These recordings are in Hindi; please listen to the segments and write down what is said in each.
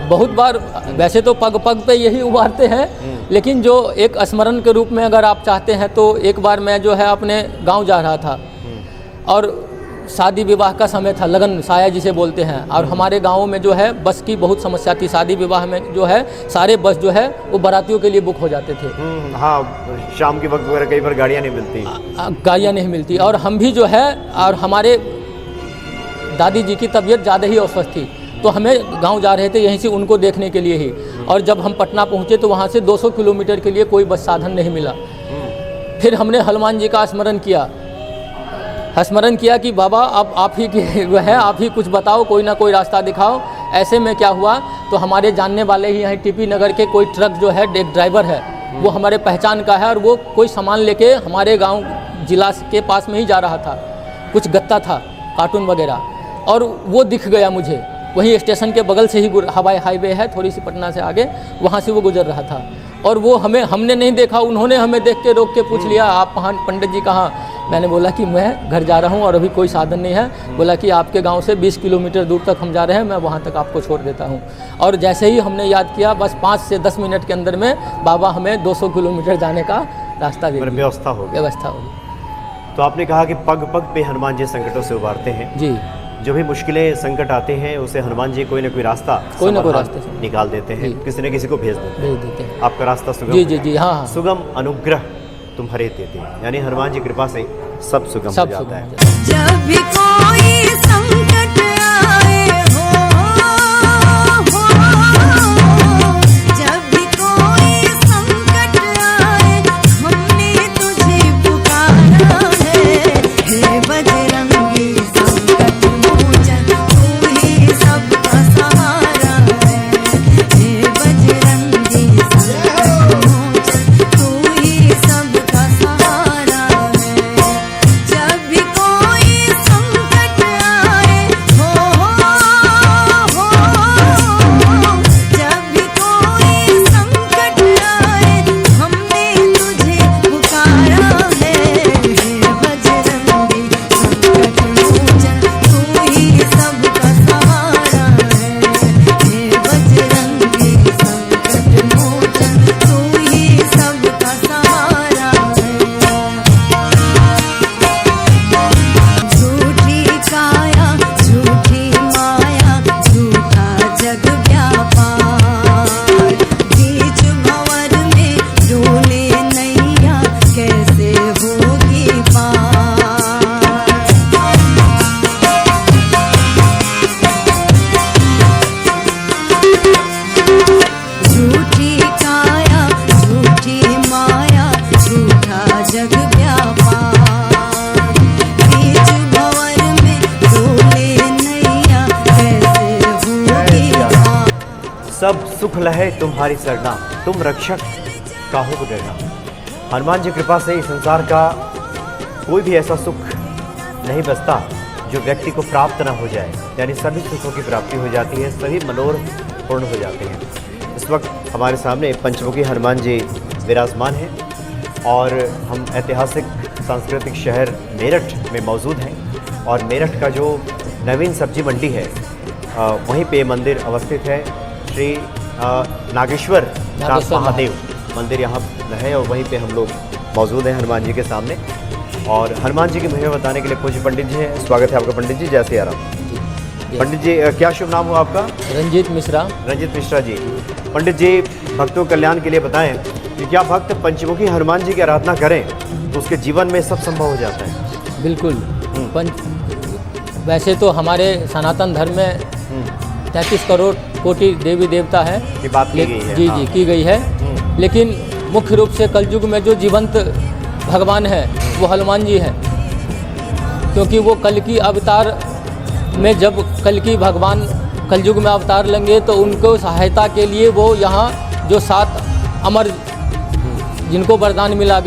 बहुत बार वैसे तो पग पग पे यही उबारते हैं, लेकिन जो एक स्मरण के रूप में अगर आप चाहते हैं तो एक बार मैं जो है अपने गांव जा रहा था और शादी विवाह का समय था, लगन साया जिसे बोलते हैं, और हमारे गाँव में जो है बस की बहुत समस्या थी। शादी विवाह में जो है सारे बस जो है वो बारातियों के लिए बुक हो जाते थे। हाँ, शाम के वक्त वगैरह कई बार गाड़ियाँ नहीं मिलती, गाड़ियाँ नहीं मिलती, और हम भी जो है, और हमारे दादी जी की तबीयत ज़्यादा ही अस्वस्थ थी, तो हमें गांव जा रहे थे यहीं से उनको देखने के लिए ही। और जब हम पटना पहुंचे तो वहां से 200 किलोमीटर के लिए कोई बस साधन नहीं मिला। फिर हमने हनुमान जी का स्मरण किया कि बाबा अब आप ही है, आप ही कुछ बताओ, कोई ना कोई रास्ता दिखाओ। ऐसे में क्या हुआ, तो हमारे जानने वाले ही यहाँ टीपी नगर के कोई ट्रक जो है, एक ड्राइवर है, वो हमारे पहचान का है, और वो कोई सामान लेके हमारे गाँव जिला के पास में ही जा रहा था। कुछ गत्ता था, कार्टून वगैरह, और वो दिख गया मुझे। वहीं स्टेशन के बगल से ही हवाई हाईवे है, थोड़ी सी पटना से आगे, वहाँ से वो गुजर रहा था। और वो हमने नहीं देखा, उन्होंने हमें देख के रोक के पूछ लिया, आप वहाँ पंडित जी कहाँ? मैंने बोला कि मैं घर जा रहा हूँ और अभी कोई साधन नहीं है। बोला कि आपके गांव से 20 किलोमीटर दूर तक हम जा रहे हैं, मैं वहाँ तक आपको छोड़ देता हूँ। और जैसे ही हमने याद किया, बस 5 से 10 मिनट के अंदर में बाबा हमें 200 किलोमीटर जाने का रास्ता दे दिया, व्यवस्था होगी। तो आपने कहा कि पग पग पे हनुमान जी संकटों से उबारते हैं। जी, जो भी मुश्किलें संकट आते हैं उसे हनुमान जी कोई ना कोई रास्ता निकाल देते हैं, किसी न किसी को भेज देते हैं। आपका रास्ता सुगम, जी, हाँ, सुगम अनुग्रह तुम्हारे देते हैं, यानी हनुमान जी कृपा से सब सुगम हो जाता है। जब भी कोई संकट आए हो, जब भी कोई संकट आए, हमने तुझे पुकारा है, हे बजरंगी संकट मोचन, तू ही सबका सहारा है, हे बजरंगी संकट मोचन, तू ही सबका सहारा है। जब भी कोई संकट आए हो, जब भी कोई संकट आए, हमने तुझे पुकारा है, हे बजरंगी संकट मोचन, तू ही सबका सहारा है, हे बजरंगी संकट मोचन, तू ही सबका सहारा है। झूठी काया, झूठी माया, झूठा जग व्यापार, बीच भंवर में डोले नैया, कैसे होगी पार। झूठी काया, झूठी माया, झूठा जग व्यापार, बीच भंवर में डोले नैया, कैसे होगी पार। सब सुख लहे तुम्हारी सरना, तुम रक्षक काहू को डरना। हनुमान जी कृपा से इस संसार का कोई भी ऐसा सुख नहीं बचता जो व्यक्ति को प्राप्त ना हो जाए, यानी सभी सुखों की प्राप्ति हो जाती है, सभी मनोरथ पूर्ण हो जाते हैं। इस वक्त हमारे सामने पंचमुखी हनुमान जी विराजमान हैं और हम ऐतिहासिक सांस्कृतिक शहर मेरठ में मौजूद हैं, और मेरठ का जो नवीन सब्जी मंडी है वहीं पे मंदिर अवस्थित है। श्री नागेश्वर नाथ महादेव मंदिर यहाँ है, और वहीं पे हम लोग मौजूद हैं हनुमान जी के सामने। और हनुमान जी की महिमा बताने के लिए पूज्य पंडित जी हैं। स्वागत है आपका पंडित जी, जय सिया राम। पंडित जी, क्या शुभ नाम हुआ आपका? रंजीत मिश्रा। रंजीत मिश्रा जी। पंडित जी, भक्तों कल्याण के लिए बताएं कि क्या भक्त पंचमुखी हनुमान जी की आराधना करें तो उसके जीवन में सब संभव हो जाता है? बिल्कुल। वैसे तो हमारे सनातन धर्म में 33 करोड़ कोटि देवी देवता है, ये बात की गई है। जी जी, की गई है। लेकिन मुख्य रूप से कलयुग में जो जीवंत भगवान है वो हनुमान जी हैं, क्योंकि वो कल की अवतार में, जब कल की भगवान कलयुग में अवतार लेंगे तो उनको सहायता के लिए वो यहाँ जो 7 अमर जिनको वरदान मिला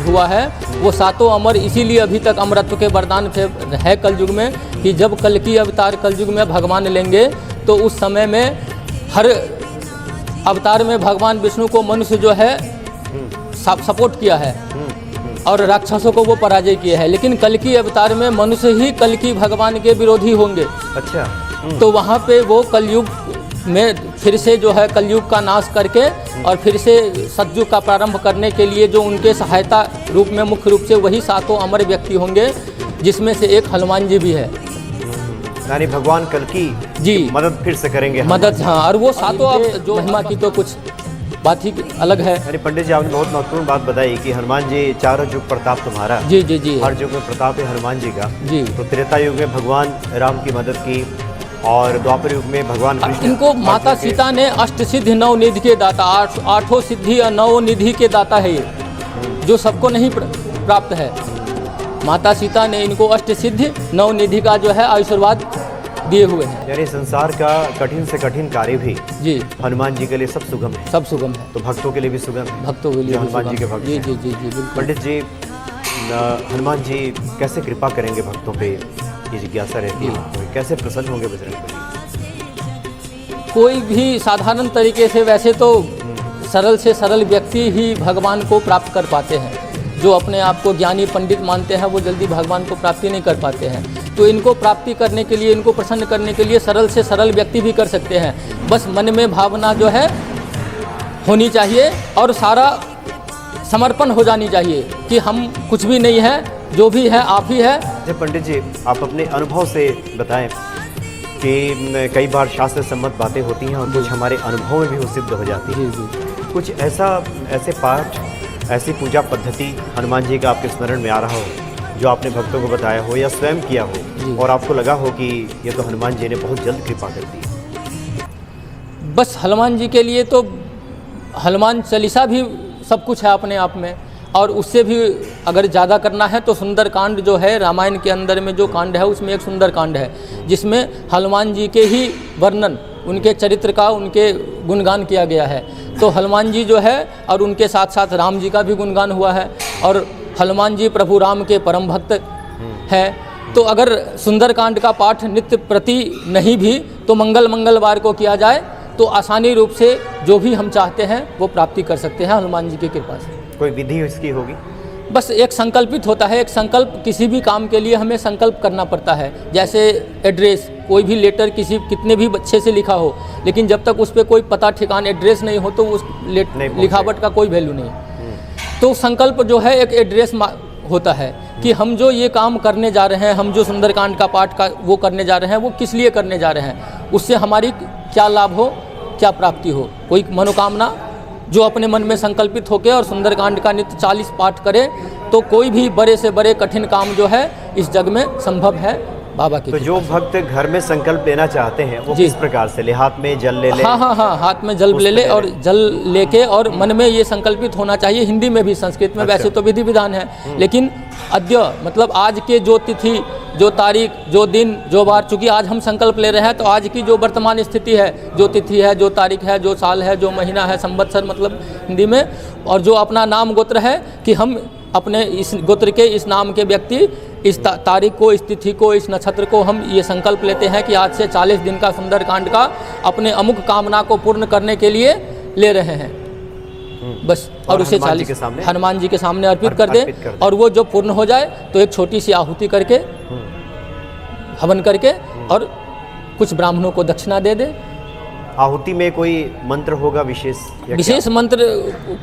हुआ है, वो 7 अमर इसीलिए अभी तक अमरत्व के वरदान है कलयुग में, कि जब कल की अवतार कलयुग में भगवान लेंगे तो उस समय में हर अवतार में भगवान विष्णु को मनुष्य जो है सपोर्ट किया है और राक्षसों को वो पराजय किया है, लेकिन कल की अवतार में मनुष्य ही कल की भगवान के विरोधी होंगे। अच्छा। तो वहाँ पे वो कलयुग में फिर से जो है कलयुग का नाश करके और फिर से सतयुग का प्रारंभ करने के लिए जो उनके सहायता रूप में मुख्य रूप से वही सातों अमर व्यक्ति होंगे, जिसमें से एक हनुमान जी भी है। यानी भगवान कल की जी मदद फिर से करेंगे। मदद, हाँ। और वो सातों अब जो महिमा की तो कुछ बात ही अलग है। यानी पंडित जी आपने बहुत महत्वपूर्ण बात बताई कि हनुमान जी चारों युग प्रताप तुम्हारा। जी जी जी हर युग में प्रताप है हनुमान जी का। जी। तो त्रेता युग में भगवान राम की मदद की और द्वापर युग में भगवान कृष्ण। इनको माता सीता ने अष्ट सिद्धि नौ निधि के दाता, आठों सिद्धि और नौ निधि के दाता है ये, जो सबको नहीं प्राप्त है। माता सीता ने इनको अष्ट सिद्धि नौ निधि का जो है आशीर्वाद दिए हुए हैं। यानी संसार का कठिन से कठिन कार्य भी जी हनुमान जी के लिए सब सुगम है। सब सुगम है। तो भक्तों के लिए भी सुगम है। भक्तों के लिए जो भी हनुमान सुगम जी के है। भक्त जी हैं। जी जी जी बिल्कुल। पंडित जी हनुमान जी कैसे कृपा करेंगे भक्तों पे, ये जिज्ञासा रहती है। कैसे प्रसन्न होंगे बजरंगबली? कोई भी साधारण तरीके से वैसे तो सरल से सरल व्यक्ति ही भगवान को प्राप्त कर पाते हैं। जो अपने आप को ज्ञानी पंडित मानते हैं वो जल्दी भगवान को प्राप्ति नहीं कर पाते हैं। तो इनको प्राप्ति करने के लिए, इनको प्रसन्न करने के लिए सरल से सरल व्यक्ति भी कर सकते हैं। बस मन में भावना जो है होनी चाहिए और सारा समर्पण हो जानी चाहिए कि हम कुछ भी नहीं है, जो भी है आप ही है। पंडित जी आप अपने अनुभव से बताएं कि कई बार शास्त्र सम्मत बातें होती हैं और कुछ हमारे अनुभव में भी वो सिद्ध हो जाती है। जी जी। कुछ ऐसे पाठ, ऐसी पूजा पद्धति हनुमान जी का आपके स्मरण में आ रहा हो जो आपने भक्तों को बताया हो या स्वयं किया हो और आपको लगा हो कि ये तो हनुमान जी ने बहुत जल्द कृपा कर दी? बस हनुमान जी के लिए तो हनुमान चालीसा भी सब कुछ है अपने आप में, और उससे भी अगर ज़्यादा करना है तो सुंदर कांड जो है रामायण के अंदर में जो कांड है उसमें एक सुंदर कांड है जिसमें हनुमान जी के ही वर्णन, उनके चरित्र का, उनके गुणगान किया गया है। तो हनुमान जी जो है और उनके साथ साथ राम जी का भी गुणगान हुआ है, और हनुमान जी प्रभु राम के परम भक्त है। तो अगर सुंदरकांड का पाठ नित्य प्रति नहीं भी तो मंगलवार को किया जाए तो आसानी रूप से जो भी हम चाहते हैं वो प्राप्ति कर सकते हैं हनुमान जी की कृपा से। कोई विधि इसकी होगी? बस एक संकल्पित होता है, एक संकल्प, किसी भी काम के लिए हमें संकल्प करना पड़ता है। जैसे एड्रेस, कोई भी लेटर कितने भी अच्छे से लिखा हो, लेकिन जब तक उस पर कोई पता ठिकाना एड्रेस नहीं हो तो उस लिखावट का कोई वैल्यू नहीं। तो संकल्प जो है एक एड्रेस होता है कि हम जो ये काम करने जा रहे हैं, हम जो सुंदरकांड का पाठ का वो करने जा रहे हैं, वो किस लिए करने जा रहे हैं, उससे हमारी क्या लाभ हो, क्या प्राप्ति हो, कोई मनोकामना जो अपने मन में संकल्पित होकर और सुंदरकांड का नित्य 40 पाठ करे तो कोई भी बड़े से बड़े कठिन काम जो है इस जग में संभव है बाबा की। तो जो भक्त घर में संकल्प लेना चाहते हैं वो किस प्रकार से ले? हाथ में जल ले? हाँ, हाथ में जल ले और जल लेके और मन में ये संकल्पित होना चाहिए। हिंदी में भी, संस्कृत में वैसे तो विधि विधान है, लेकिन अद्य मतलब आज के जो तिथि, जो तारीख, जो दिन, जो बार, चूँकि आज हम संकल्प ले रहे हैं तो आज की जो वर्तमान स्थिति है, जो तिथि है, जो तारीख है, जो साल है, जो महीना है, संवत्सर मतलब हिंदी में, और जो अपना नाम गोत्र है कि हम अपने इस गोत्र के इस नाम के व्यक्ति इस तारीख को, इस तिथि को, इस नक्षत्र को हम ये संकल्प लेते हैं कि आज से 40 दिन का सुंदरकांड का अपने अमुक कामना को पूर्ण करने के लिए ले रहे हैं। बस, और उसे 40 हनुमान जी के सामने अर्पित कर दें और वो जो पूर्ण हो जाए तो एक छोटी सी आहुति करके, हवन करके और कुछ ब्राह्मणों को दक्षिणा दे दे। आहुति में कोई मंत्र होगा विशेष? विशेष मंत्र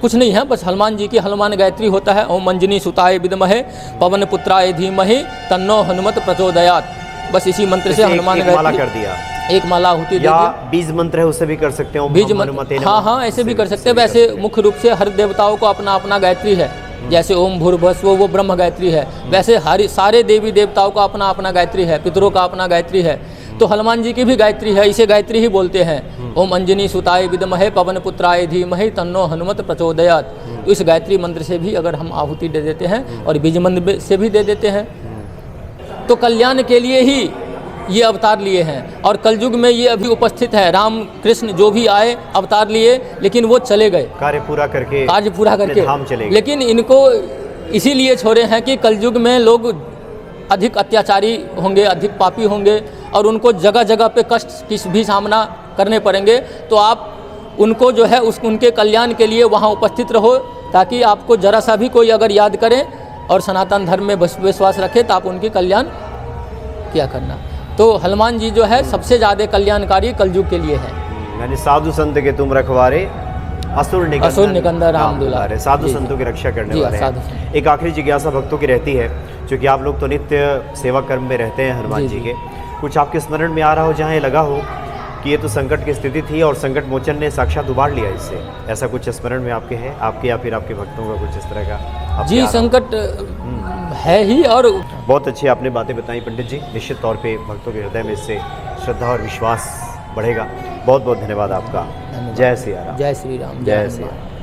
कुछ नहीं है, बस हनुमान जी की हनुमान गायत्री होता है। ओम अंजनी सुताय विद्महे पवन पुत्राय धीमहि तन्नो हनुमत प्रचोदयात्। बस इसी मंत्र से हनुमान गायत्री माला कर दिया, एक माला आहुति दे दी। बीज मंत्र है उससे भी कर सकते हैं? बीज मंत्र, हाँ, ऐसे भी कर सकते हैं। वैसे मुख्य रूप से हर देवताओं को अपना अपना गायत्री है। जैसे ओम भूर्भुवस्सुः वो ब्रह्म गायत्री है, वैसे सारे देवी देवताओं का अपना अपना गायत्री है, पितरों का अपना गायत्री है। तो हनुमान जी की भी गायत्री है, इसे गायत्री ही बोलते हैं। ओम अंजनी सुताय विद्महे पवन पुत्राय धीमहि तन्नो हनुमत प्रचोदयात्। तो इस गायत्री मंत्र से भी अगर हम आहुति दे देते हैं और बीज मंत्र से भी दे देते हैं तो कल्याण के लिए ही ये अवतार लिए हैं। और कलयुग में ये अभी उपस्थित है, राम कृष्ण जो भी आए अवतार लिए, लेकिन वो चले गए कार्य पूरा करके धाम चले गए। लेकिन इनको इसीलिए छोड़े हैं कि कलयुग में लोग अधिक अत्याचारी होंगे, अधिक पापी होंगे और उनको जगह जगह पे कष्ट की भी सामना करने पड़ेंगे। तो आप उनको जो है उनके कल्याण के लिए वहाँ उपस्थित रहो, ताकि आपको जरा सा भी कोई अगर याद करे और सनातन धर्म में विश्वास रखे तो आप उनकी कल्याण किया करना। तो हनुमान जी जो है सबसे ज़्यादा कल्याणकारी कलयुग के लिए है। यानी साधु संत के तुम रखवारे, असुर निकंदन राम दुलारे। साधु जी, संतों की रक्षा करने जी, वाले साधु हैं। संत। एक आखिरी जिज्ञासा भक्तों की रहती है, क्योंकि आप लोग तो नित्य सेवा कर्म में रहते हैं हनुमान जी, जी जी। के, कुछ आपके स्मरण में आ रहा हो जहाँ ये लगा हो कि ये तो संकट की स्थिति थी और संकट मोचन ने साक्षात उबार लिया इससे, ऐसा कुछ स्मरण में आपके है, आपके या फिर आपके भक्तों का कुछ इस तरह का आपके जी आ रहा हो? संकट है ही। और बहुत अच्छी आपने बातें बताई पंडित जी, निश्चित तौर पे भक्तों के हृदय में इससे श्रद्धा और विश्वास बढ़ेगा। बहुत बहुत धन्यवाद आपका। जय सिया राम। जय श्री राम, जय हनुमान। सिया राम।